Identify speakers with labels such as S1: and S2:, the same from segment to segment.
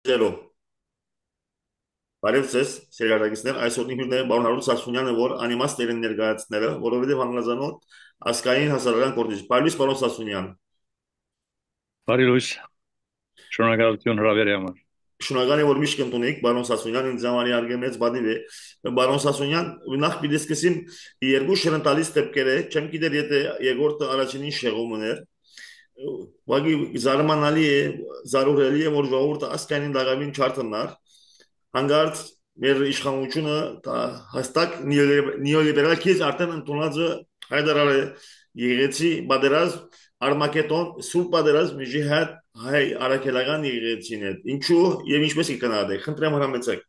S1: Zero. Բարև ձեզ, սերարագիստներ, այսօր նիհուրն է բարոն Հարուն Սասունյանը, որ անիմաստ երեն ներկայացները, որովհետև հանրազանոտ ասկային հասարակական կորտիչ։ Բարևիս բարոն Սասունյան։
S2: Բարի լույս, շնորհակալություն հրավերի համար։
S1: Շնորհակալ եմ, որ միշտ կընտունեիք, բարոն Սասունյան, ինձ համար իհարկե մեծ բադիվ է։ Բարոն Սասունյան, նախ պիտի սկսեմ երկու շրընտալից դեպքերը, չեմ գիտեր եթե երկրորդը առաջինին շեղումն էր։ Ուղղակի զարմանալի է, զարուրելի է, որ ժողովուրդը ասկային դակամին չարտնար, հանգարց մեր իշխանությունը հստակ նեոլիբերալ քիզ արդեն ընդունածը հայտարարել է եղեցի պատերազմ Արմագետոն սուրբ պատերազմ ժիհադ հայ արաքելական եղեցին է ինչու եւ ինչպես կկնահատեք խնդրեմ հրամեցեք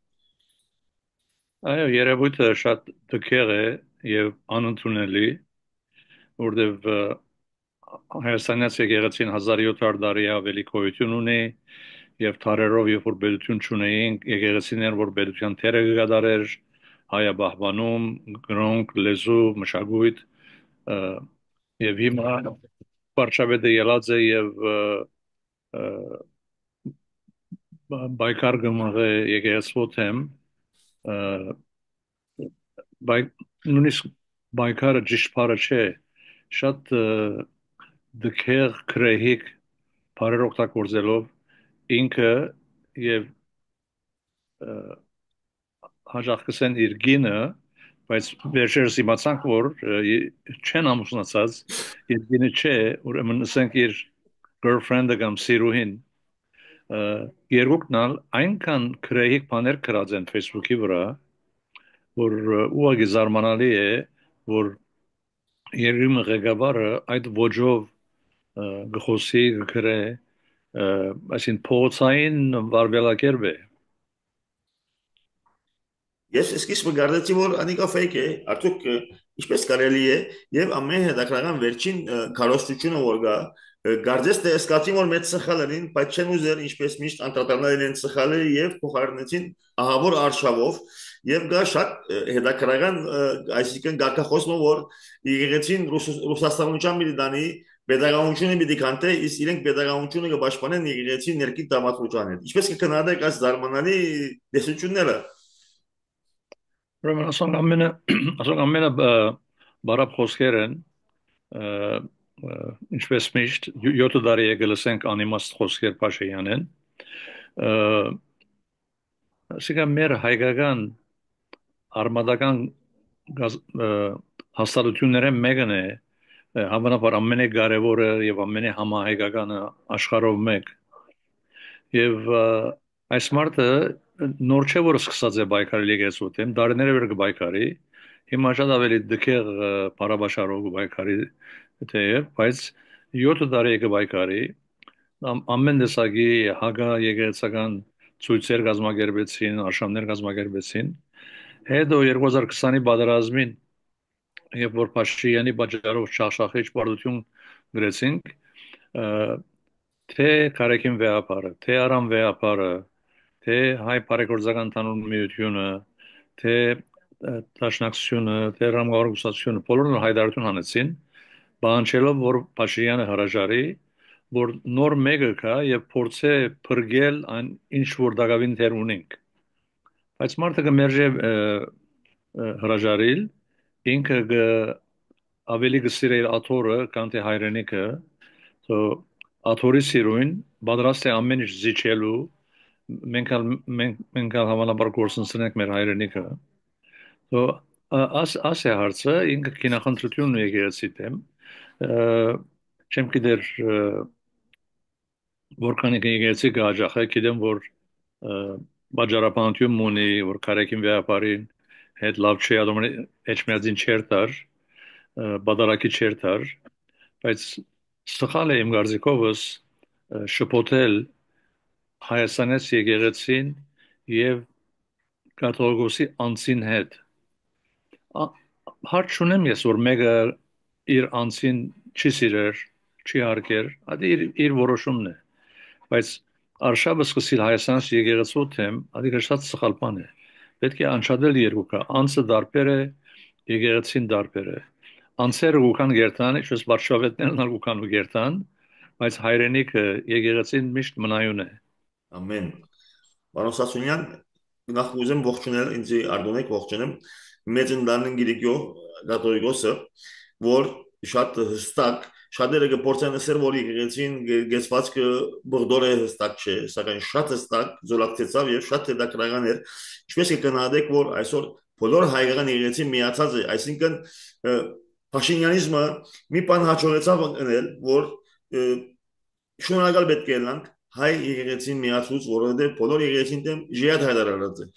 S2: Այո, երևույթը շատ դքեղ է եւ անընդունելի, որովհետեւ Հայաստանյաց եկեղեցին 1700 տարի ավելի գոյություն ունի եւ թարերով երբ որ բերություն չունեին, եկեղեցիներ որ բերության թերը կգադարեր, հայաբահբանում, գրոնք, լեզու, մշակույթ ը, եւ հիմա Վարշավեդը ելած է եւ բայկար գմղը եկեղեցու թեմ բայ նույնիսկ բայկարը ճիշտ բառը չէ շատ դքեր քրեհիկ բառեր օգտագործելով ինքը եւ հաջողքսեն իր գինը բայց վերջերս իմացանք որ չեն ամուսնացած իր գինը չէ ուրեմն ասենք իր girlfriend-ը կամ սիրուհին երկուքն այնքան քրեհիկ բաներ գրած են Facebook-ի վրա որ ուղղակի զարմանալի է որ երկրի ղեկավարը այդ ոճով գխոսի գրե այսին փողոցային վարվելակերպ է
S1: Ես սկիզբը գարդեցի, որ անիկա fake է, արդյոք ինչպես կարելի է, եւ ամեն հետաքրական վերջին քարոզությունը որ գա, գարձես թե սկացին որ մեծ սխալ էին, բայց չեն ուզեր ինչպես միշտ անդրադառնալ են սխալը եւ փոխարինեցին ահավոր արշավով եւ գա շատ հետաքրական, այսինքն գարկախոսմը որ եկեղեցին Ռուսաստանության միլիտանի Պետագանությունը պիտի կանթե, իսկ իրենք պետագանությունը կպաշտպանեն եկեղեցի ներքին դամատության հետ։ Ինչպես կքննադեք այս զարմանալի դեսությունները։
S2: ուրեմն ասոնք ամենը բարապ խոսքեր են ինչպես միշտ 7 տարի եկել ասենք անիմաստ խոսքեր Փաշինյանեն ասիկա մեր հայկական արմատական հաստատությունները մեկն է հավանաբար ամենակարևորը եւ ամենահամահայկականը աշխարհով մեկ եւ այս մարտը նոր չէ որ սկսած է բայկարի եկեղեցու դեմ դարիներ էր կբայկարի հիմա շատ ավելի դքեր բարաբաշարով կբայկարի թեև բայց 7 տարի կբայկարի ամեն տեսակի հագա եկեղեցական ցույցեր կազմակերպեցին արշավներ կազմակերպեցին հետո 2020-ի պատերազմին երբ որ Փաշինյանի բաժարով շախշախիչ բարդություն գրեցինք թե Կարեկին վեհապարը, թե Արամ վեհապարը, թե հայ բարեգործական տանուն միությունը, թե Դաշնակցությունը, թե Ռամգարուսացությունը, բոլորն հայտարարություն հանեցին, բանջելով որ Փաշինյանը հրաժարի, որ նոր մեկը կա եւ փորձե փրկել այն ինչ որ դակավին դեր ունենք։ Բայց մարդը կմերժե հրաժարիլ, ինքը ավելի կսիրել աթորը, քան թե հայրենիքը, so աթորի սիրուն պատրաստ է ամեն ինչ զիջելու մենք հավանաբար գործընծնենք մեր հայրենիքը so աս է հարցը ինքը քինախնդրությունն է եկեղեցի դեմ չեմ գիտեր որքան եկեղեցի կհաջախե գիտեմ որ բաժարապանություն ունի որ կարեկին վեհապարին հետ լավ չի ադոմ էջմիածին չերտար բادرակի չերտար բայց սխալ է իմ կարծիքովս շփոթել Հայաստանից եկեղեցին եւ կաթողիկոսի անձին հետ հարց չունեմ ես որ մեկը իր անձին չի սիրեր չի հարգեր դա իր որոշումն է բայց արշավը սկսել Հայաստանից եկեղեցու թեմ դա շատ սխալ բան է պետք է անշատել երկուքը անձը դարբեր է եկեղեցին դարբեր է անձերը ուքան գերտան ինչպես վարշավետներն ուքան գերտան բայց հայրենիքը եկեղեցին միշտ մնայուն է
S1: Ամեն Պարոն Սասունյան, նախ ուզեմ ողջունել ինձ Արտոնեկ ողջունեմ մեծ ընդանին գիրիկյո կաթողիկոսը, որ շատ հստակ շատերը կփորձեն ասել, որ եկեղեցին գեցվածքը բղդոր է հստակ չէ, սակայն շատ հստակ զորակցեցավ եւ շատ հետաքրական էր, ինչպես կգնահատեք, որ այսօր բոլոր հայկական եկեղեցին միացած է, այսինքն փաշինյանիզմը մի բան հաջողեցավ ընկնել, որ շնորհակալ պետք է լինենք հայ եկեղեցին միացուց, որովհետև բոլոր եկեղեցին դեմ ժիատ հայտարարած է։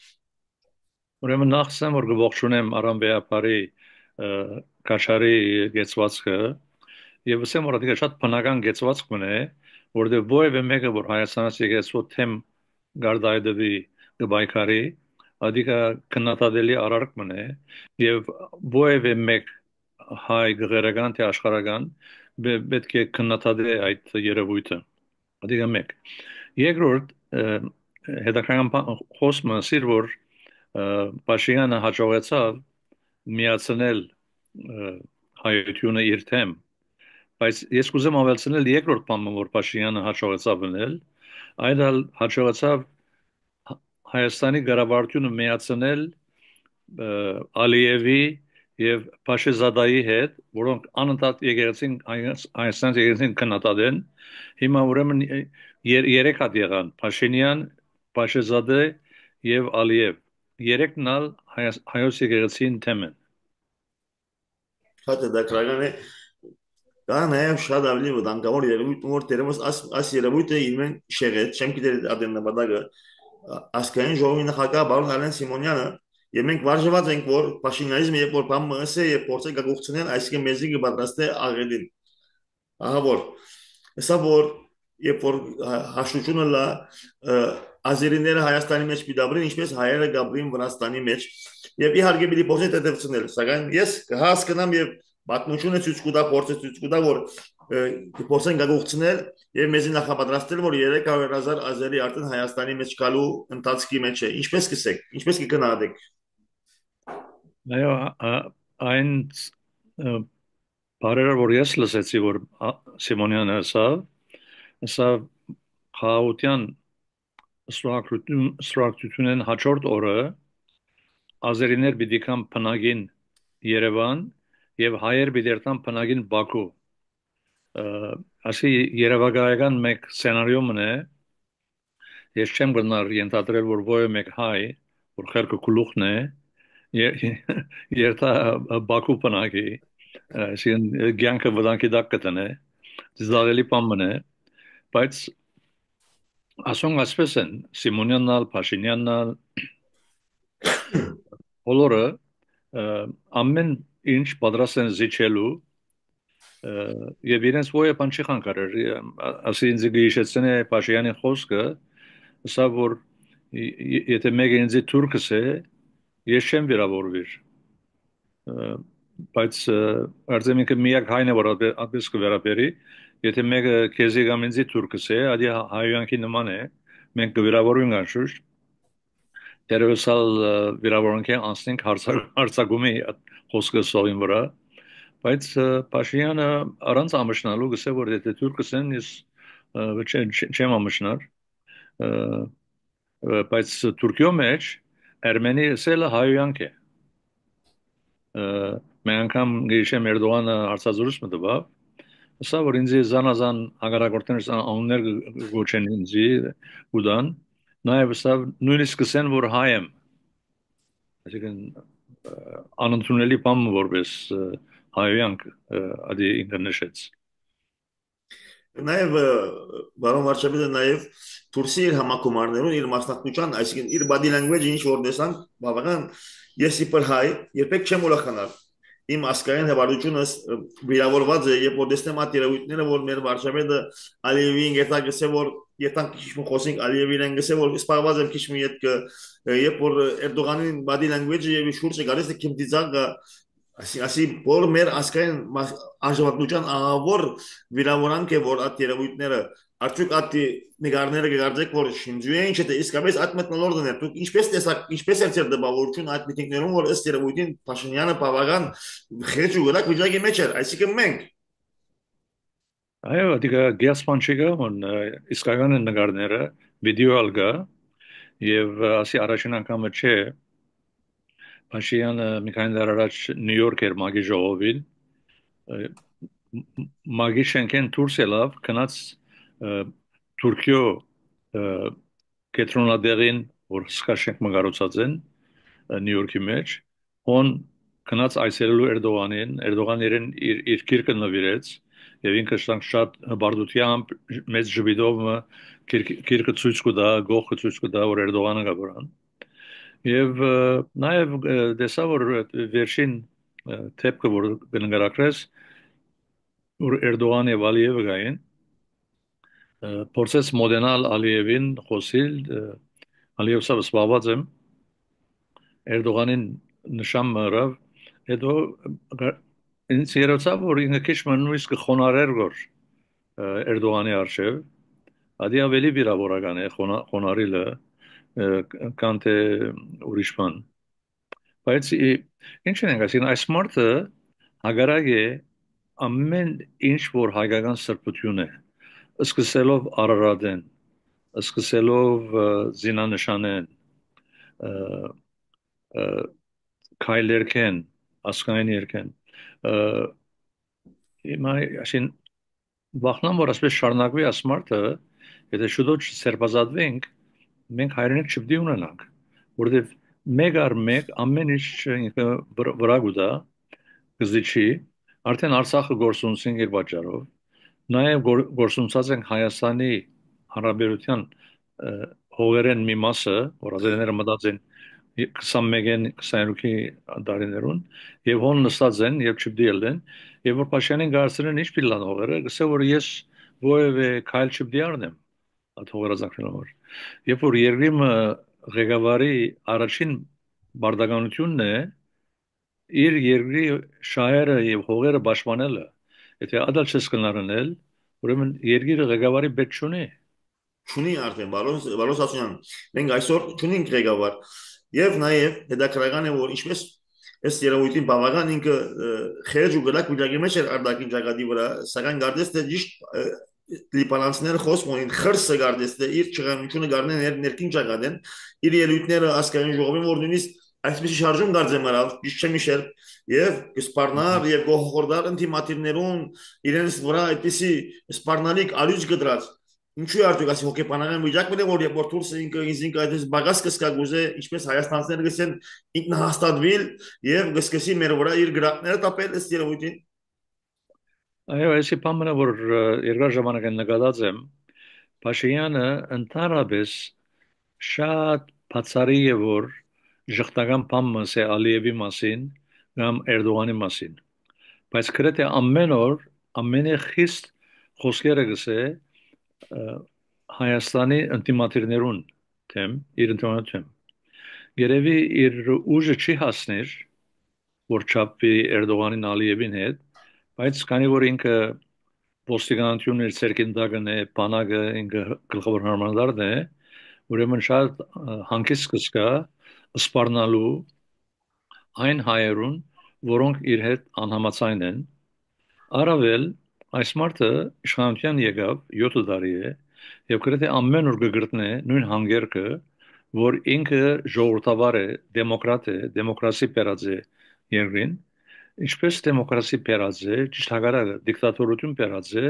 S2: Ուրեմն նախ ասեմ, որ գողջունեմ Արամբեապարի Կաշարի գեցվածքը եւ ասեմ, որ դա շատ բնական գեցվածք մնե, որտեղ ովևէ մեկը, որ Հայաստանից եկեցու թեմ գարդայդվի գբայքարի, ադիկա քննադատելի արարք մնե եւ ովևէ մեկ հայ գղերական թե աշխարհական պետք է քննադատի այդ երևույթը։ Ադիկա մեկ։ Երկրորդ հետաքրքրական խոսքը ասիր, որ Պաշինյանը հաջողեցավ միացնել հայությունը իր թեմ, բայց ես կուզեմ ավելցնել երկրորդ բանը, որ Պաշինյանը հաջողեցավ անել, այդ հաջողեցավ Հայաստանի ղարաբարությունը միացնել Ալիևի եւ Փաշեզադայի հետ, որոնք անընդհատ եկեղեցին Հայաստան եկեղեցին քննադատեն, հիմա ուրեմն երեք հատ եղան Փաշինյան, Փաշեզադե եւ Ալիև երեքն ալ հայոց եկեղեցին թեմ են։
S1: Շատ հետաքրքրական է։ Դա նաև շատ ավելի վտանգավոր երևույթ, որ դերևս այս երևույթը իրեն շեղեց, չեմ գիտեր ադեն նպատակը ասկային ժողովի նախագահ բարոն Արեն Սիմոնյանը եւ մենք վարժված ենք, որ փաշինյանիզմը երբ որ բան մսե եւ փորձենք գողցնել, այսինքն մեզի կպատրաստե աղելին։ Ահա որ հեսա որ երբ որ հաշտությունը լա ազերիները Հայաստանի մեջ պիտաբրին, ինչպես հայերը գաբրին Վրաստանի մեջ եւ իհարկե պիտի փորձեն դեպցնել, սակայն ես կհասկանամ եւ պատմությունը ցույց կտա, փորձը ցույց կտա, որ փորձեն գողցնել եւ մեզի նախապատրաստել, որ 300,000 ազերի արդեն Հայաստանի մեջ գալու ընթացքի մեջ է։ Ինչպես կսեք, ինչպես կգնահատեք։
S2: Այո, այն բարերը որ ես լսեցի, որ Սիմոնյանը ասա խաղաղության ստրուկտուրեն հաջորդ օրը ազերիներ պիտի կան բնակին Երևան եւ հայեր պիտի երթան բնակին Բաքու։ Ասի երևակայական մեկ սցենարիո մնե, ես չեմ գնար ենթադրել, որ ովը մեկ հայ, որ խելքը գլուխն է, երթա Բաքու բնակի, ասին ցանկը վտանգի դակ կտնե, դիզալելի բան մնե, բայց ասոնք ասպես են, Սիմոնյանն ալ, Փաշինյանն ալ, բոլորը ամեն ինչ պատրաստ են զիջելու եւ իրենց ովը բան չի խանգարեր, ասի ինձ գիշեցնե Փաշինյանի խոսքը, ասա որ եթե մեկը ինձ թուրքս է, ես չեմ վիրավորվիր, բայց արձեմինքը միակ հայն է որ այդպես կվերապերի, եթե մեկը քեզի կամ ինձ թուրքս է, ադի հայյանքի նման է, մենք կվիրավորվենք անշուշտ, դերևսալ վիրավորանքի անցնենք հարցակումի խոսքը սովին վրա, բայց Փաշինյանը առանց ամշնալու գսե որ եթե թուրքս են, ես չեմ ամշնար, բայց Թուրքիո մեջ Արմենի ասելը հայյանք է։ Մենք անգամ գիշեմ Էրդողանը հարցազրույց մտավ, ասա որ ինձ զանազան հագարակորտներ անուններ գոչեն ինձ ուդան, նաև ասա նույնիսկ ասեն որ հայ եմ, այսինքն անընդունելի բան որպես հայյանք ադի ինտերնեշեց։
S1: Նաև բարոն վարչապետը նաև Թուրքիի իր համակոմարներուն իր մասնակցության, այսինքն իր body language-ը ինչ որ տեսան, բավական ես իբր հայ, երբեք չեմ ուրախանալ։ Իմ ասկային հεβարությունս վիրավորված է, երբ որ տեսնեմ այդ երևույթները, որ մեր վարչապետը Ալիևին գետա գսե որ երթանք քիչ խոսենք Ալիևին գսե որ սպառված եմ քիչ մի հետ երբ որ Էրդողանին body language-ը եւ շուրջը գալիս է քիմ դիզանգա ասի որ մեր ասկային արժանապատվության ահավոր վիրավորանք է որ այդ երևույթները արդյոք այդ նկարները կգարձեք որ շինջու են չէ՞ իսկապես այդ մտնոլորտն է դուք ինչպես տեսակ ինչպես է ձեր դպավորություն այդ միտինգներում որ ըստ երևույթին Փաշինյանը բավական խեղճ ու գրակ վիճակի մեջ էր այսինքն մենք
S2: Այո, դիգա գեսպանչիգա on իսկական նկարները վիդեո ալգա եւ ասի առաջին անգամը չէ Փաշինյանը մի քանի դար առաջ Նյու Յորք էր մագի ժողովին մագի շենքեն դուրս ելավ գնաց Թուրքիո կետրոնադեղին որ սկա շենք մգարուցած են Նյու Յորքի մեջ on գնաց այցելելու Էրդողանին Էրդողան իր քիրքը նվիրեց եւ ինքը շատ բարդությամբ մեծ ժպիտով քիրքը ցույց կտա գողքը ցույց կտա որ Էրդողանը գաբրան եւ նաեւ դեսա որ վերջին թեփքը որ կնկարագրես որ Էրդողան եւ Ալիևը գային փորձեց մոդենալ Ալիևին խոսիլ Ալիև սա զբաղված եմ Էրդողանին նշան մռավ հետո ինձ երևացավ որ ինքը քիչ նույնիսկ խոնարհեր գոր Էրդողանի արչեւ adի ավելի վիրավորական է խոնարհիլը քան թե ուրիշ բան բայց ինչ են ասին այս մարդը հագարակ է ամեն ինչ որ հայկական սրբություն է սկսելով Արարատեն սկսելով զինանշանեն քայլերքեն ասկային երքեն հիմա ասին վախնամ որ ասես շարունակվի ասմարտը եթե շուտով չսերբազատվենք մենք հայրենիք չպետք է ունենանք որովհետև մեկ առ մեկ ամեն ինչ ինքը վրա գուտա գզիչի արդեն Արցախը գործունեություն իր պատճառով նաև գործունեած են Հայաստանի Հանրապետության հողերեն մի մասը որ ազերները մտածեն 21-ին 22-ի դարիներուն եւ հոն նստած են եւ չբդիել են եւ որ Փաշյանին գարցրեն ինչ պիլան հողերը գսե որ ես ովևէ քայլ չբդի առնեմ այդ հողերազաքրելով երբ որ երկրի ղեկավարի առաջին բարդականությունն է իր երկրի շահերը եւ հողերը պաշտպանելը եթե ադալ չես կնարնել ուրեմն երկիրը ղեկավարի պետք չունի
S1: Չունի արդեն Վարոս Ասունյան մենք այսօր չունենք ղեկավար եւ նաեւ հետաքրական է որ ինչպես այս երևույթին բավական ինքը խելջ ու գլակ վիճակի մեջ էր արդակին ճակատի վրա սակայն գարդես թե ճիշտ լիբանանցիները խոսք ունին խրսը գարդես թե իր ճղանությունը գարնեն ներքին ճակատեն իր ելույթները ասկային ժողովին որ նույնիսկ այսպեսի շարժում դարձեմ արավ ճիշտ չեմ իշել եւ կսպառնար եւ գողորդար ինտիմատիվներուն իրենց վրա այդպեսի սպառնալիք ալյուջ գդրած Ինչու է արդյոք ասի հոգեբանական վիճակն է որ երբ որ դուրս ինքը այդպես բագաս կսկա գուզե ինչպես հայաստանցիները գսեն ինքնահաստատվել եւ գսկսի մեր վրա իր գրակները տապել ըստ երևույթին
S2: այո այսի բանը որ երկար ժամանակ են նկատած եմ Փաշինյանը ընդհանրապես շատ բացառի է որ ժխտական բան ասե Ալիևի մասին կամ Էրդողանի մասին բայց գրեթե ամեն օր ամենը խիստ խոսքերը գսե Հայաստանի ինտիմատիրներուն թեմ իր ինտիմատիվ Երևի իր ուժը չի հասներ որ չափի Էրդողանին Ալիևին հետ բայց քանի որ ինքը ոստիկանությունն իր ցերկին դակն է բանակը ինքը գլխավոր հրամանատարն է ուրեմն շատ հանգիստ կսկա սպառնալու այն հայերուն որոնք իր հետ անհամաձայն են Առավել այս մարդը իշխանության եկավ 7 տարի է եւ գրեթե ամեն օր կգրտնե նույն հանգերքը որ ինքը ժողովրդավար է դեմոկրասի բերած է երկրին ինչպես դեմոկրասի բերած է ճիշտ հակառակը դիկտատորություն բերած է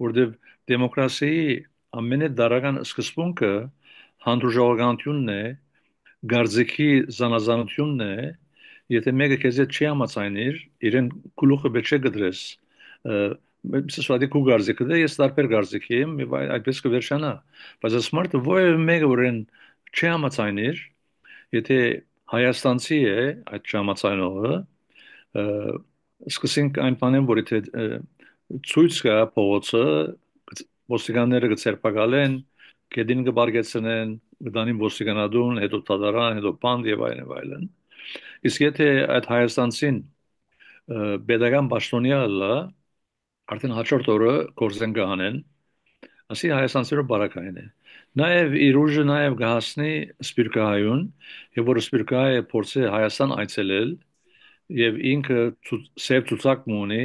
S2: որտեղ դեմոկրասիի ամենադարական սկզբունքը հանդուրժողականությունն է գարձիկի զանազանությունն է եթե մեկը քեզ հետ չի համաձայնիր իրեն գլուխը պետք է գդրես Սոսիալի կուգարզիկը դա ես տարբեր գարզիկի եմ եւ այդպես կվերջանա բայց ասմարտը ովևէ մեկը որեն չի համաձայնիր եթե հայաստանցի է այդ չհամաձայնողը սկսենք այն բանեն որ եթե ցույց կա փողոցը ոստիկանները կցերպակալեն կեդին կբարգեցնեն գտանին ոստիկանադուն հետո տադարան հետո բանդ եւ այլն եւ այլն իսկ եթե այդ հայաստանցին pedagogan պաշտոնյալը արդեն հաջորդ օրը գործեն կհանեն, ասի Հայաստանցիները բարակային է։ Նաև իր ուժը նաև կհասնի Սպիրկահայուն, եւ որ Սպիրկահայը փորձի Հայաստան այցելել եւ ինքը սև ցուցակ ունի,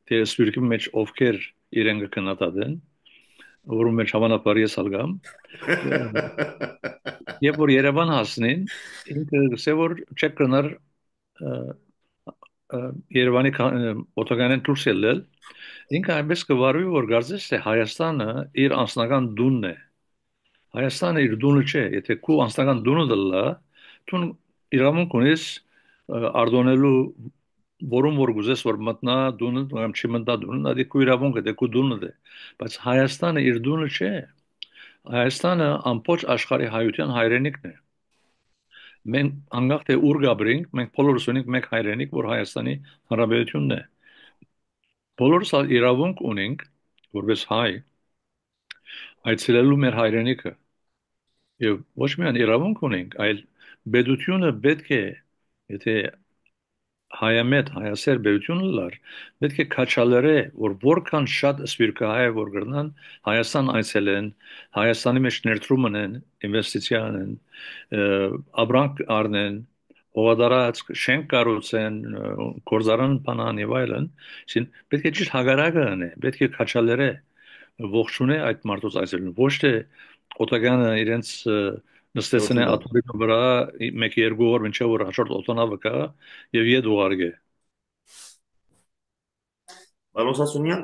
S2: թե Սպիրկի մեջ ովքեր իրեն կքննադատեն, որում մեջ հավանաբար ես ալգամ, երբ որ Երևան հասնին, ինքը գսե որ չեք կնար Երևանի օտոգանեն դուրս ելնել, ինքը այնպես կվարվի, որ գարձես թե Հայաստանը իր անձնական դունն է։ Հայաստանը իր դունը չէ, եթե քու անձնական դունը դլա, դու իրավունք ունես արտոնելու որում որ գուզես որ մտնա դունը կամ չի մտնա դունը, դա քու իրավունքը դե քու դունը դե, բայց Հայաստանը իր դունը չէ։ Հայաստանը ամբողջ աշխարհի հայության հայրենիքն է։ Մենք անկախ թե ուր գաբրենք, մենք բոլորս ունենք մեկ հայրենիք, որ Հայաստանի Հանրապետությունն է։ Բոլորս իրավունք ունենք, որպես հայ, այցելելու մեր հայրենիքը եւ ոչ միայն իրավունք ունենք, այլ պետությունը պետք է, եթե հայամետ հայասեր պետությունը լար, պետք է քաչալերը, որ որքան շատ սպիրկահայ որ գրնան Հայաստան այցելեն, Հայաստանի մեջ ներդրում ունեն, ինվեստիցիա ունեն, ապրանք առնեն, հողատարած շենք կառուցեն, գործարան բանան եւ այլն, այսին պետք է ճիշտ հագարակը անե, պետք է քաչալերը ողջունե այդ մարդուց այցելուն, ոչ թե օտագանը իրենց նստեցնե
S1: Գործունեություն։
S2: աթոռի վրա մեկ երկու օր մինչև որ հաջորդ օտանավը կա եւ ետ ուղարկե։
S1: Պարոն Սասունյան,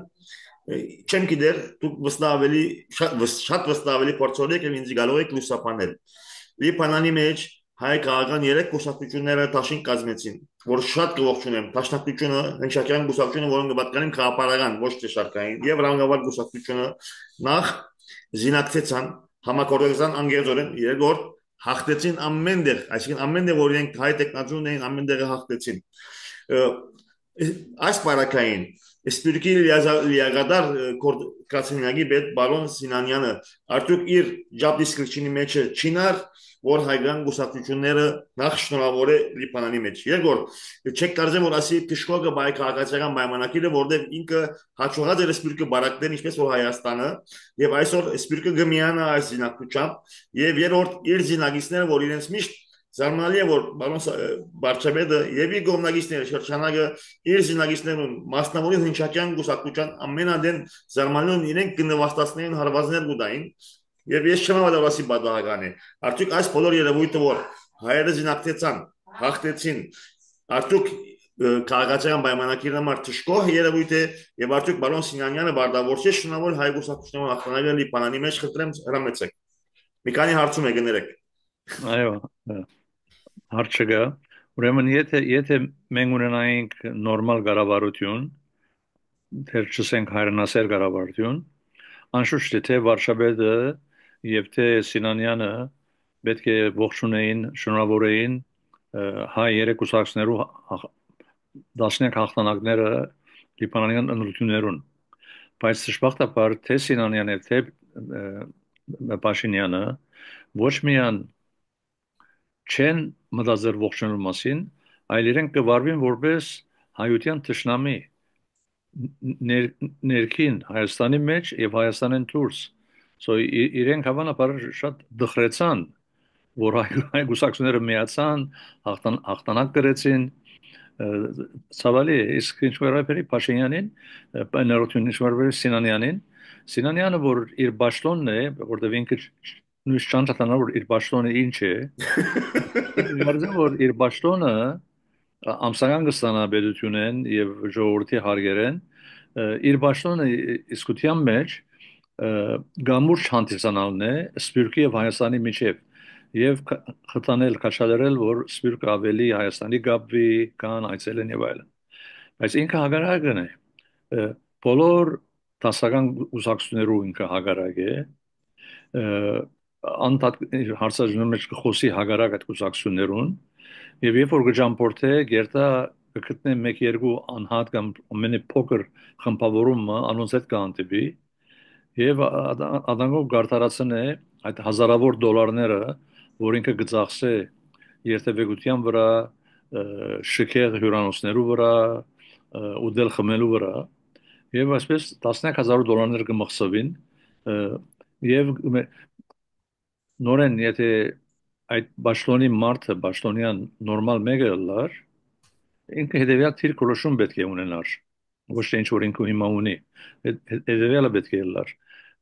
S1: չեմ գիտեր, դուք վստահ ավելի շատ վստահ ավելի փորձորեք եւ ինձ գալու եք լուսապանել։ Լիբանանի մեջ հայ քաղաքական երեք կուսակցությունները դաշին կազմեցին, որ շատ կողջունեմ։ Դաշնակցությունը, հնչակյան կուսակցությունը, որոնք պատկանին քաղաքապարական, ոչ թե շարքային, եւ ռազմավար կուսակցությունը նախ զինակցեցան, համակորձեցան անգերձորեն, երկրորդ հաղթեցին ամենտեղ, այսինքն ամենտեղ որ իրենք հայ տեխնատուն էին, ամենտեղը հաղթեցին։ Այս բարակային Սպիրկի լիագադար կացինյակի պետ բարոն Սինանյանը արդյոք իր job description-ի մեջ չինար, որ հայկական գուսակցությունները նախ շնորհավոր է Լիբանանի մեջ։ Երկրորդ, չեք կարծեմ որ ասի Պիշկոկը բայ քաղաքացիական պայմանագիրը, որտեղ ինքը հաջողած էր Սպիրկը բարակտեն, ինչպես որ Հայաստանը, եւ այսօր Սպիրկը գմիանա այս զինակությամբ, եւ երրորդ իր զինակիցները, որ իրենց միշտ Զարմանալի է, որ բարոն Բարչաբեդը եւ իր գոմնագիստները շրջանակը իր զինագիստներուն մասնավորի հնչակյան գուսակցության ամենադեն զարմանալին իրենք կնվաստացնեն հարվածներ գուտային եւ ես չեմ հավատալ ասի բադահական է արդյոք այս բոլոր երևույթը որ հայերը զինակցեցան հաղթեցին արդյոք քաղաքացիական պայմանագիրը համար թշկող երևույթ է եւ արդյոք բարոն Սինանյանը բարդավորչի շնորհավոր հայ գուսակցությունների ախտանագիրը Լիբանանի մեջ խնդրեմ հրամեցեք մի քանի հարցում եք գներեք
S2: Այո, հարց չկա։ Ուրեմն եթե մենք ունենայինք նորմալ կառավարություն, թե չսենք հայրենասեր կառավարություն, անշուշտ թե Վարշավեդը եւ թե Սինանյանը պետք է ողջունեին, շնորհավորեին հայ երեք կուսակցներու դաշնակ հաղթանակները Լիբանանյան ընտրություններուն։ Բայց դժբախտաբար թե Սինանյանը թե Փաշինյանը ոչ միայն չեն մտածել ողջունելու մասին, այլ իրենք կվարվին որպես հայության թշնամի ներքին Հայաստանի մեջ եւ Հայաստանեն դուրս։ So իրենք հավանաբար շատ դխրեցան, որ հայ գուսակցությունները միացան, հաղթանակ կրեցին, ցավալի է, իսկ ինչ վերաբերի Փաշինյանին, ներողություն, ինչ վերաբերի Սինանյանին, Սինանյանը որ իր ճաշտոնն է, որտեղ ինքը նույնիսկ չանցանա որ իր ճաշտոնը ինչ է, ինքը որ իր ճաշտոնը ամսական կստանա պետությունեն եւ ժողովրդի հարգերեն իր ճաշտոնը իսկության մեջ գամուրջ հանդիսանալն է Սփյուռքի եւ Հայաստանի միջև եւ խթանել քաշալերել որ Սփյուռքը ավելի Հայաստանի գաբվի կան այցելեն եւ այլն բայց ինքը հագարակն է բոլոր տասական ուսակցություններու ինքը հագարակ է անդադ հարցազրույցի մեջ կխոսի հագարակ այդ ուսակցություններուն եւ երբ որ գճամփորթե գերտա կգտնե 1-2 անհատ կամ ամենի փոքր խմբավորումը անոնց հետ կանտիպի եւ ադանգով գարտարացն է այդ հազարավոր դոլարները որ ինքը գծախսե երթևեկության վրա շքեղ հյուրանոցներու վրա ուդել խմելու վրա եւ այսպես 10000 դոլարներ կմխսվին եւ նորեն եթե այդ բաշտոնի մարդը բաշտոնյան նորմալ մեկը լար ինքը հետեւյալ թիր կորոշում պետք է ունենար ոչ թե ինչ որ ինքը հիմա ունի հետեւյալը պետք է լար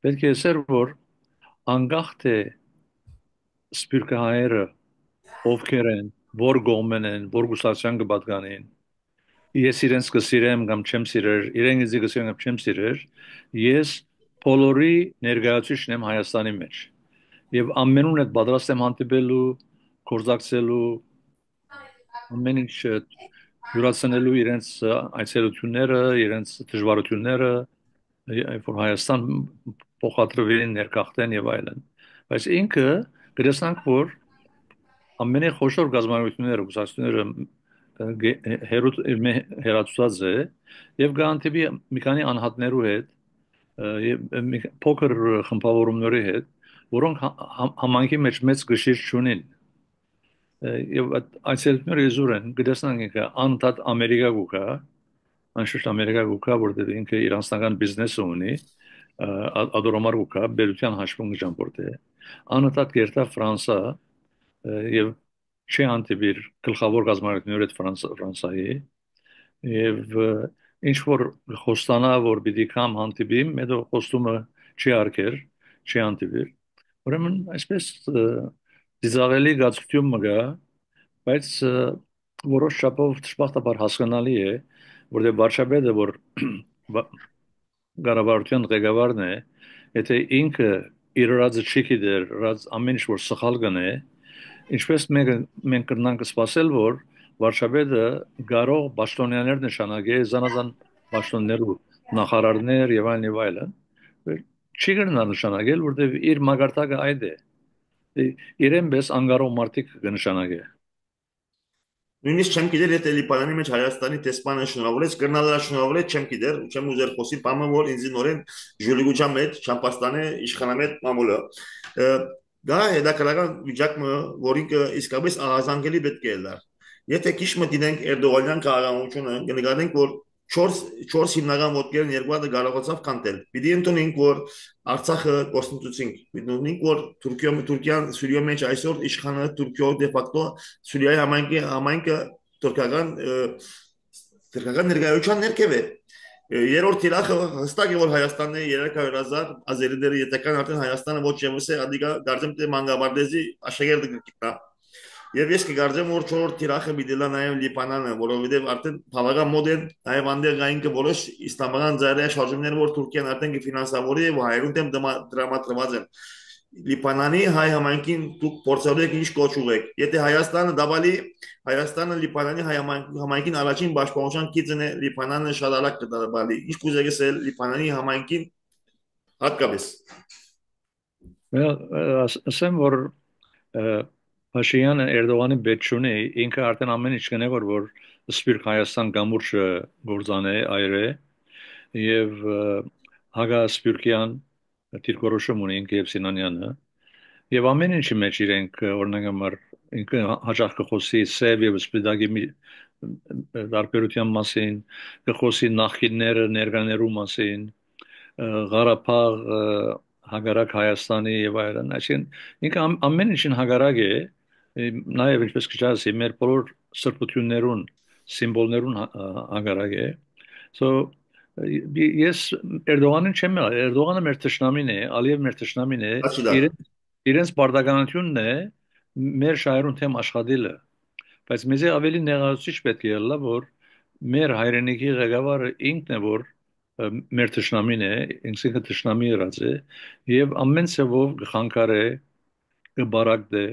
S2: պետք է ասել, որ անկախ թե սփյուռքահայերը ովքեր են, որ գոմեն են, որ գուսացիան կպատկանեն, ես իրենց կսիրեմ կամ չեմ սիրեր, իրենք ինձ կսիրեն կամ չեմ սիրեր, ես բոլորի ներկայացուցիչն եմ Հայաստանի մեջ։ Եվ ամենուն հետ պատրաստ եմ հանդիպելու, գործակցելու, ամեն ինչ յուրացնելու իրենց այցելությունները, իրենց դժվարությունները, երբ որ Հայաստան փոխադրվեն, ներկախտեն եւ այլն։ Բայց ինքը գրեսանք, որ ամենախոշոր գազམ་ությունները, գուսացությունները հերացած է եւ գանտիպի մի քանի անհատներու հետ եւ փոքր խմբավորումների հետ, որոնք համանքի մեջ մեծ գշիր չունին եւ այցելությունները իզուր են գտեսնանք ինքը անընդհատ Ամերիկա գուկա անշուշտ Ամերիկա գուկա որտեղ ինքը իր անձնական բիզնեսը ունի ադորոմար գուկա բերության հաշվում ճամփորդ է անընդհատ գերտա Ֆրանսա եւ չի հանդիպիր գլխավոր գազམ་ությունների հետ Ֆրանսայի եւ ինչ որ խոստանա որ պիտի կամ հանդիպիմ հետո խոստումը չի արկեր չի հանդիպիր ուրեմն այսպես դիզավելի գացություն մգա բայց որոշ չափով ճշմարտաբար հասկանալի է որտեղ վարչապետը որ Գարավարության ղեկավարն է, եթե ինքը իր ռածը չի գիտեր, ռած ամեն ինչ որ սխալ գնե, ինչպես մենք կրնանք սպասել, որ վարչապետը կարող պաշտոնյաներ նշանակե, զանազան պաշտոններու նախարարներ եւ այլն եւ այլն, չի կրնա նշանակել, որտեղ իր մագարտակը այդ է։ Իրեն պես անկարող մարդիկ կնշանակե։
S1: Նույնիսկ չեմ գիտեր եթե Լիբանանի մեջ Հայաստանի տեսփանը շնորհավորեց, կրնալա շնորհավորեց, չեմ գիտեր, չեմ ուզեր խոսի, բամը որ ինձ նորեն ժոլիգուչան մեջ Չամպաստանը իշխանամետ մամուլը։ Դա հետաքրական վիճակը, որին իսկապես ահազանգելի պետք է լար։ Եթե քիչ մտինենք Էրդողանյան քաղաքականությունը, կնկատենք, որ 4 հիմնական ոտքերն երկու հատ կարողացավ կանտել։ Պիտի ընդունենք, որ Արցախը կոնստիտուցինք։ Պիտի ընդունենք, որ Թուրքիան Սուրիա մեջ այսօր իշխանը Թուրքիա դե ֆակտո Սուրիայի համայնքը թուրքական ներկայության ներքև է։ Երրորդ թիրախը հստակ է որ Հայաստանն է 300,000 ազերիները յետական արդեն Հայաստանը ոչ եւս է ադիգա գարձեմ թե մանգաբարդեզի աշակերտը կգտնա եւ ես կգարձեմ որ 4-րդ թիրախը միտելա նաեւ Լիբանանը որովհետեւ արդեն բավական մոդեռն նաեւ անդեղ կային որոշ իսլամական ծայրահեղ շարժումներ որ Թուրքիան արդեն կֆինանսավորի եւ հայերուն դեմ դրամատրված են Լիբանանի հայ համայնքին դուք փորձելու եք ինչ կոչում եք եթե Հայաստանը դավալի Հայաստանը Լիբանանի հայ համայնքին առաջին պաշտպանության գիծն է Լիբանանը շատ արագ կդառնալի ինչ կուզեք ասել Լիբանանի համայնքին հատկապես
S2: ասեմ որ Փաշինյանը Էրդողանի պետչունի ինքը արդեն ամեն ինչ կնե որ Սփյուռք Հայաստան գամուրջը գործանե այրե եւ հագասպյուրքյան դիրքորոշում ունի ինքը եւ Սինանյանը եւ ամեն ինչի մեջ իրենք օրինակ համար ինքը հաջող կխոսի սև եւ սպիտակի դարբերության մասին կխոսի նախինները ներկաներու մասին Ղարաբաղ հագարակ Հայաստանի եւ այլն այսինքն ինքը ամեն ինչին հագարակ է նաեւ ինչպես կչասի մեր բոլոր սրբություններուն սիմվոլներուն հագարակ է so ես Էրդողանին չեմ Էրդողանը մեր թշնամին է Ալիև մեր թշնամին է իրենց պարտականությունն է մեր շահերուն թեմ աշխատելը բայց մեզ ավելի նեղացուցիչ պետք է լա որ մեր հայրենիքի ղեկավարը ինքն է որ մեր թշնամին է ինքը թշնամի եղած է եւ ամեն ցավով գխանկար է գբարակդ է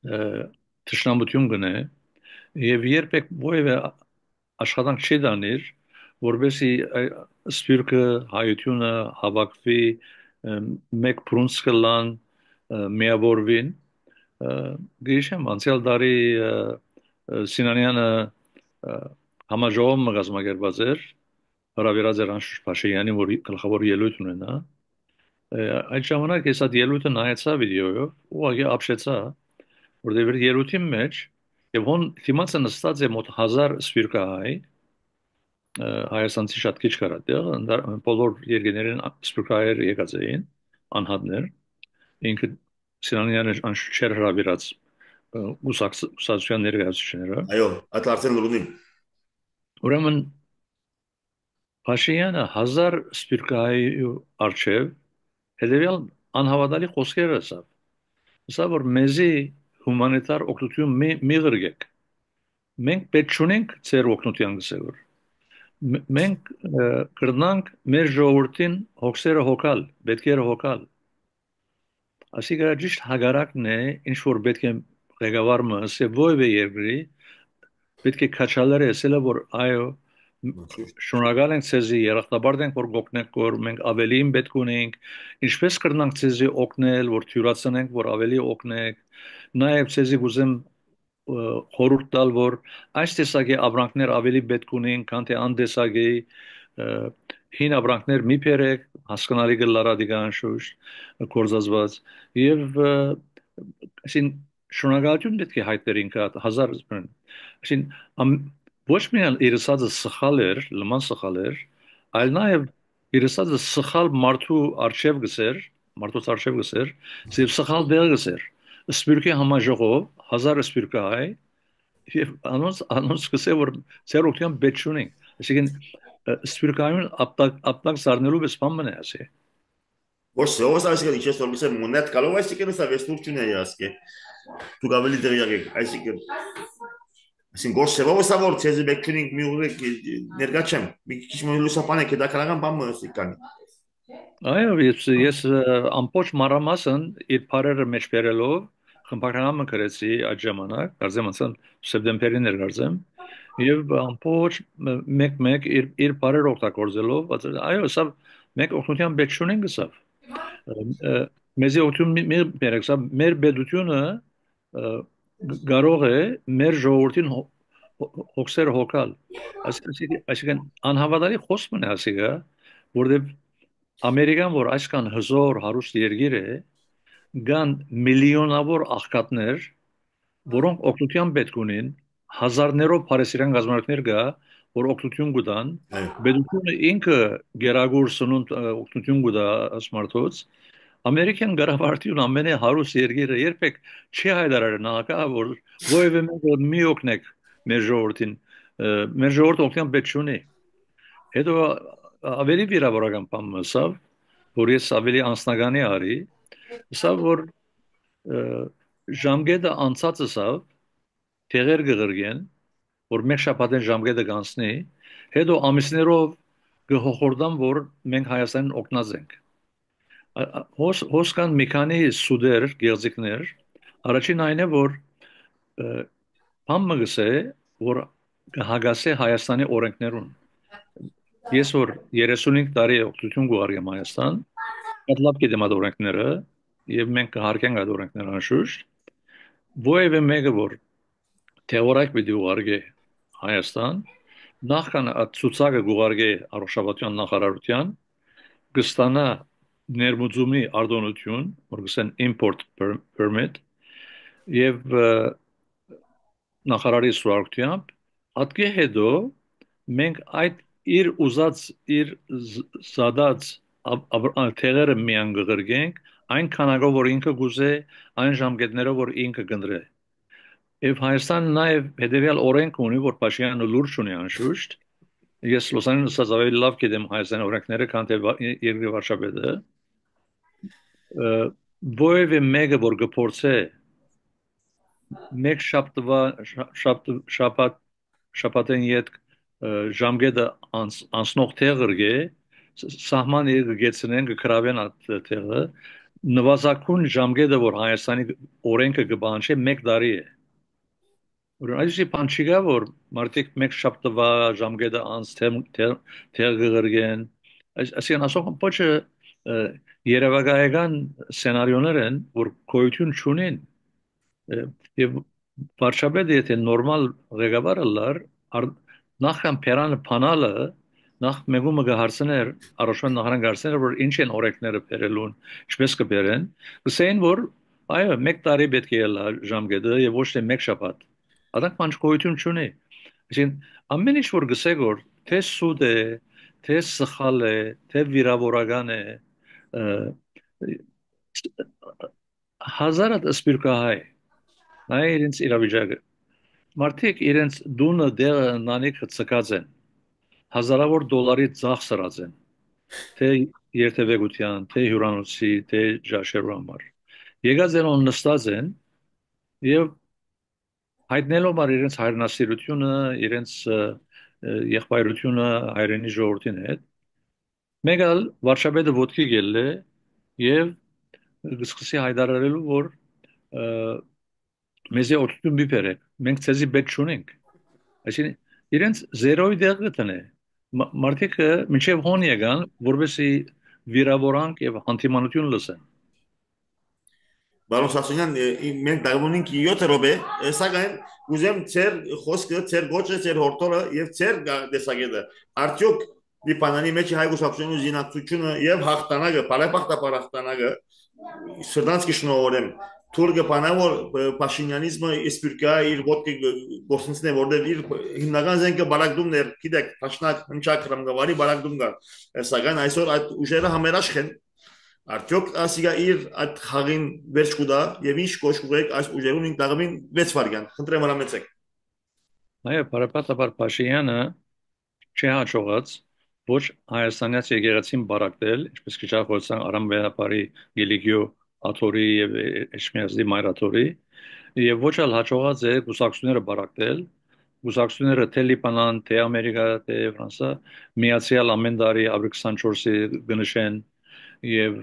S2: թշնամություն գնե եւ երբեք ովևէ աշխատանք չի դանիր որբեսի սպյուրքը հայությունը հավաքվի մեկ պրունսկլան միավորվին գիշեմ անցյալ տարի Սինանյանը համաժողովը կազմակերպված էր հրավիրած էր անշուշտ Փաշինյանի որ գլխավոր ելույթ ունենա այդ ժամանակ ես այդ ելույթը նայեցա վիդեոյով ուղղակի ապշեցա որտեղ ելույթի մեջ եւ հոն թիմացը նստած է մոտ 1000 սպյուրքահայ Հայաստանցի շատ քիչ կար այդտեղ բոլոր երկրներն սպյուրքահայեր եկած էին անհատներ ինքը Սինանյանը անշուշտ չէր հրավիրած ուսակցության ներկայացուցիչները
S1: այո այդ արդեն լուրին
S2: ուրեմն Փաշինյանը 1000 սպյուրքահայ արչև Հետևյալ անհավատալի խոսքերը ասավ։ Ասավ որ մեզի հումանիտար օգնություն մի ղրգեք։ Մենք պետք չունենք ծեր օգնության գսեւոր։ Մենք կրնանք մեր ժողովրդին հոգսերը հոգալ, պետքերը հոգալ։ Ասիկա ճիշտ հագարակն է, ինչ որ պետք է ղեկավարը ասե ովևէ երկրի պետք է քաչալերը ասելը որ այո շնորհակալ ենք ցեզի երախտապարտ ենք որ գոկնեք որ մենք ավելիին պետք ունենք ինչպես կրնանք ցեզի օգնել որ թյուրացնենք որ ավելի օգնեք նաև ցեզի գուզեմ խորհուրդ տալ որ այս տեսակի ապրանքներ ավելի պետք ունեն քան թե անդեսագի հին ապրանքներ մի բերեք հասկանալի գլարադիգան շուշ կորզածված եւ այսին շնորհակալություն պետք է հայտներ ինքը հազար այսին ոչ միայն իրսածը սխալ էր լման սխալ էր այլ նաև իրսածը սխալ մարդու արժև գսեր մարդուց արժև գսեր եւ սխալ դեր գսեր սպիրկի համաժողով հազար սպիրկահայ եւ անոնց գսե որ ցերոքյան բեչունին այսինքն սպիրկայուն ապտակ սարնելու պես բան մնա ասի
S1: Ոչ, ով ասի ինչ որ միսը մոնետ կալով այսինքն սա վեստուրչուն է ասկե։ Դու գավելի դերյակ եք, այսինքն այսինքն գոշ ով ասա որ ցեզի բեկչունինգ մի ուղեք ներկա չեմ։ Մի քիչ մոտ լուսապանը դա քանական բան մսի կանի։
S2: այո ես ամբողջ մարամասն իր բարերը մեջ բերելով խմբագրամը գրեցի այդ ժամանակ դարձեմ ասեմ սեպտեմբերին էր դարձեմ եւ ամբողջ մեկ իր բարերը օգտագործելով այո սա մեկ օգնության պետք չունեն գսավ մեզի օգնություն մի բերեք սա մեր պետությունը կարող է մեր ժողովրդին հոգսեր հոգալ այսինքն անհավատալի խոսքն է ասիգա որտեղ Ամերիկան որ այսքան հզոր հարուստ երկիր է կան միլիոնավոր աղքատներ որոնք օգնության պետք ունեն հազարներով բարեսիրան գազམ་ներ կա որ օգնություն կտան պետությունը ինքը գերագուր սնունդ օգնություն կտա ասմարտոց Ամերիկյան գարավարտիուն ամենը հարուստ երկիրը երբեք չի հայտարարել նախա որ ովևէ մեկը մի օգնեք մեր ժողովրդին մեր ժողովուրդը օգնության պետք չունի հետո ավելի վիրավորական բան մսավ որ ես ավելի անձնականի արի սա որ ժամկետը անցած ասավ տեղեր գղրգեն որ մեկ շաբաթեն ժամկետը կանցնի հետո ամիսներով կհոխորդան որ մենք Հայաստանին օգնած ենք հոսքան մի քանի սուդեր գեղձիկներ առաջին այն է որ բան մգսե որ հագասե Հայաստանի օրենքներուն ես որ 35 տարի օգնություն գուղարկեմ Հայաստան այդ լավ գիտեմ այդ օրենքները եւ մենք կհարգենք այդ օրենքները անշուշտ ովևէ մեկը որ թեորիկ պիտի ուղարկե Հայաստան նախքան այդ ցուցակը գուղարկե առողջապահության նախարարության կստանա ներմուծումի արտոնություն որ գսեն import permit եւ նախարարի սուրարկությամբ ատկե հետո մենք այդ իր ուզած իր զադած թերերը միան գղրգենք այն քանակով որ ինքը գուզե այն ժամկետներով որ ինքը կնդրե եւ Հայաստանը նաեւ հետեւյալ օրենք ունի որ Փաշինյանը լուրջ ունի անշուշտ ես Լոս Անջելեսից ավելի լավ գիտեմ Հայաստանի օրենքները քան թե երկրի վարչապետը ովևէ մեկը որ գործե մեկ շաբաթեն յետ ժամկետը անցնող տեղը սահման գեցնեն կգրավեն այդ տեղը նվազագույն ժամկետը որ Հայաստանի օրենքը կբանչի 1 տարի է Այսի բան չի գա որ մարդիկ մեկ շաբթվա ժամկետը անց թեղ գղրգեն այսինքն ասող ոչ երևակայական սցենարիոներ են որ գոյություն չունեն եւ վարչապետը եթե նորմալ ղեկավարը լար նախքան փերանը փանալը նախ մեգումը կհարցներ առաջին նախարան կհարցներ որ ինչ են օրենքները բերելուն ինչպես կբերեն կսեն որ այո 1 տարի պետք է լա ժամկետը եւ ոչ թե 1 շաբաթ Adak manç koyutun şunu. Şimdi ամեն ինչ որ գսեք որ թե սուդ է, թե սխալ է, թե վիրավորական է, հազարդ սպիրկահայ, նայ իրենց իրավիճակը։ Մարդիկ իրենց դունը դեղը նանիք ցկած են, հազարավոր դոլարի ծախ սրած են, թե երթևեկության, թե հյուրանոցի, թե ճաշելու համար։ Եկած են on նստած են եւ հայտնելովար իրենց հայրենասիրությունը, իրենց եղբայրությունը հայրենի ժողովրդին հետ, մեկ էլ վարչապետը ոտքի գելլե եւ սկսի հայտարարելու, որ ը, մեզի օգտություն մի բերեք, մենք ցեզի պետք չունենք։ Այսինքն իրենց զերոյի դեղ գտնե։ Մարդիկ մինչև հոն եկան, որովհետեւ վիրավորանք եւ հանդիմանություն լսեն։
S1: Բարոն Սասունյան, մենք դառնում ենք 7 րոպե, սակայն ուզեմ ծեր խոսքը, ծեր գոչը, ծեր հորտորը եւ ծեր դեսագետը։ Արդյոք դի բանանի մեջ հայ գուսակցությունը զինակցությունը եւ հաղթանակը, բարեփոխտապար հաղթանակը սրտանցքի շնորհորեմ Թուրքը բանավոր Փաշինյանիզմը իսպիրկա իր ոտքի գործընծն է որտեղ իր հիմնական զենքը բարակդումն էր, գիտեք, Փաշնակ հնչակ հրամգավարի բարակդում կա։ Սակայն այսօր այդ ուժերը համերաշխ են Արդյոք ասիգա իր այդ խաղին վերջ կուտա եւ ինչ կոշ կուղեք այս ուժերուն ինք դաղմին 6 վարգան խնդրեմ հրամեցեք
S2: Նաեւ բարապետաբար Փաշինյանը չհաջողած ոչ հայաստանյաց եկեղեցին բարակտել, ինչպես քիչախոսան Արամբեապարի Գիլիգիո Աթորի եւ Էշմիածի Մայրաթորի եւ ոչ էլ հաջողած է գուսակցությունները բարակտել գուսակցությունները թե Լիբանան, թե Ամերիկա, թե Ֆրանսա միացյալ ամեն տարի ապրիլ 24-ի գնշեն եւ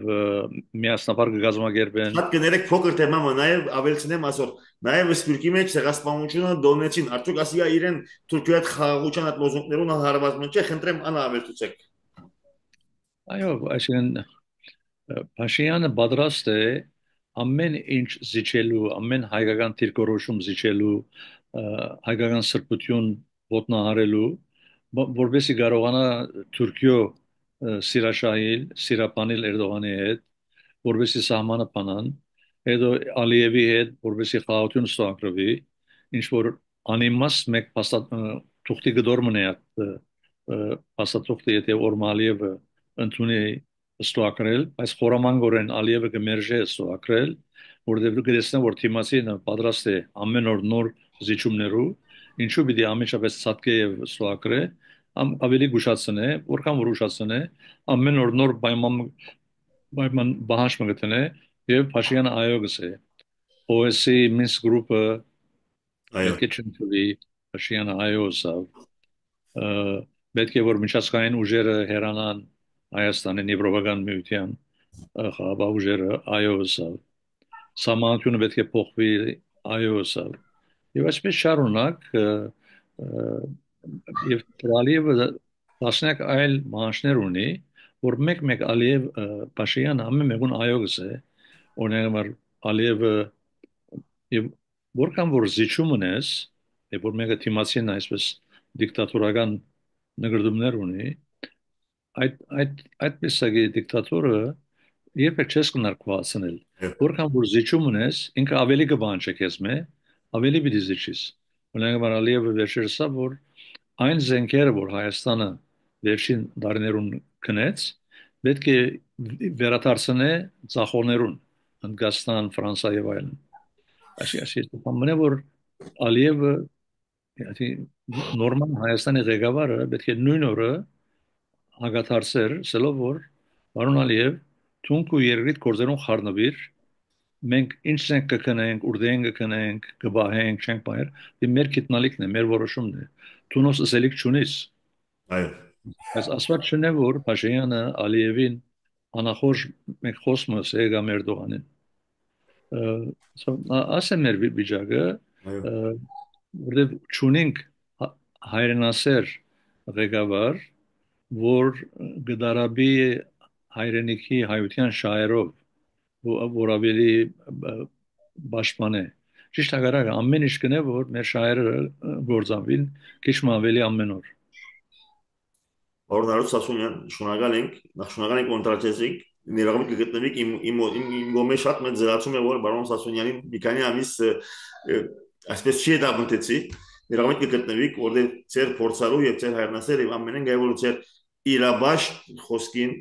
S2: միասնաբար կգազմագերբեն
S1: Շատ կներեք փոքր թեմա նաեւ ավելցնեմ այսօր նաեւ սպիրկի մեջ ցեղասպանությունը դոնեցին արդյոք ասիգա իրեն Թուրքիայի հետ խաղաղության այդ լոզունգներուն հարաբերական չէ խնդրեմ անա ավելցուցեք
S2: այո այսինքն Փաշինյանը պատրաստ է ամեն ինչ զիջելու, ամեն հայկական դիրքորոշում զիջելու, հայկական սրբություն ոտնահարելու, որովհետեւ կարողանա Թուրքիո սիրաշահիլ, սիրապանիլ Էրդողանի հետ, որովհետեւ սահմանը բանան, հետո Ալիևի հետ, որովհետեւ խաղաղություն ստորագրվի, ինչ որ անիմաստ մեկ թուղթի գդոր մնա փաստաթուղթի եթե Օրմալիևը ընդունի ստուակրել, բայց խորամանկորեն Ալիևը կմերժե ստուակրել, որովհետև գտեսնա որ թիմացին պատրաստ է ամեն օր նոր զիջումներու, ինչու պիտի ամենաշաբես ցածկե եւ ստուակրե, ավելի գուշացնե, որքան որ ուշացնե, ամեն օր նոր պայման բահաշ մգտնե եւ Փաշինյանը այո գսե։ OSCE Minsk Group-ը
S1: այո
S2: պետք է չընդունի Փաշինյանը այո ասավ։ Պետք է որ միջազգային ուժերը հերանան Հայաստանի Եվրոպական միության խաղաղ ուժերը այո ասավ։ Սահմանությունը պետք է փոխվի այո ասավ։ Եվ այսպես շարունակ եւ Ալիևը դասնակ այլ մանշներ ունի, որ մեկ Ալիև Փաշինյանը ամեն մեկուն այո գսե, օրինակ Ալիևը եւ որքան որ զիջում ունես, եւ որ մեկը թիմացին այսպես դիկտատորական նկատումներ ունի, այդպես է դիկտատորը երբեք չես կնարկվածնել։ Որքան որ զիջում ունես, ինքը ավելի կբանջի քեզ մե, ավելի պիտի զիջիս։ Օրինակ Ալիևը վերջերս որ այն զենքերը, որ Հայաստանը վերջին տարիներուն կնեց, պետք է վերադարձնե ցախորներուն, Հնդկաստան, Ֆրանսա եւ այլն։ Այսինքն ամենը որ Ալիևը նորմալ Հայաստանի ղեկավարը պետք է նույն օրը հագաթարսեր սելով որ Բարոն Ալիև թունք ու երկրիդ գործերուն խառնվիր մենք ինչ ենք կքնենք ուրդեն կքնենք կբահենք չենք բայր դի մեր գիտնալիքն է մեր որոշումն է թունոս ասելիք չունիս
S1: այո
S2: այս ասված չնե որ Փաշինյանը Ալիևին անախորժ մեկ խոսմս եկա մեր դողանին ասեմ մեր վիճակը
S1: այո
S2: որտեղ ճունենք հայրենասեր ղեկավար որ գդարաբի հայրենիքի հայության շահերով որ ավելի պաշտպան է ճիշտ հակառակը ամեն ինչ կնե որ մեր շահերը գործանվին քիչ մ ավելի ամեն օր
S1: Օրնարոց Սասունյան շնորհակալ ենք նախ շնորհակալ ենք կոնտրակտեցիկ ներողամիտ կգտնվեք իմ գոմե շատ մեծ զրացում է որ բարոն Սասունյանին մի քանի ամիս այսպես չի դավնտեցի ներողամիտ կգտնվեք որտեղ ծեր փորձարու եւ ծեր հայրենասեր եւ ամենեն գայվոլու ծեր իրաբաշ խոսքին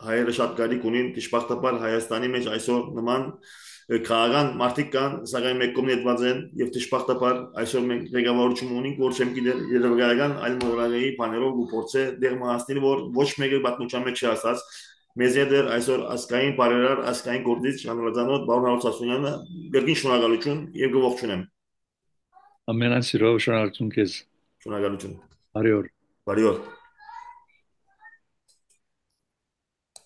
S1: հայերը շատ կարիք ունին դժբախտաբար Հայաստանի մեջ այսօր նման քաղաքական մարդիկ կան սակայն մեկ կողմի դեպված են եւ դժբախտաբար այսօր մենք ղեկավարություն ունենք որ չեմ գիտեր երևակայական այլ մորալեի բաներով ու փորձե դեր մահացնել որ ոչ մեկը պատմության մեջ չի ասած մեզ հետ էր այսօր ասկային բարերար, ասկային գործիչ հանրազանոթ բարոն Հարութ Սասունյանը, գրգին շնորհակալություն եւ գողջունեմ։
S2: Ամենայն սիրով շնորհակալություն քեզ։
S1: Շնորհակալություն։
S2: Բարի օր։
S1: Բարի օր։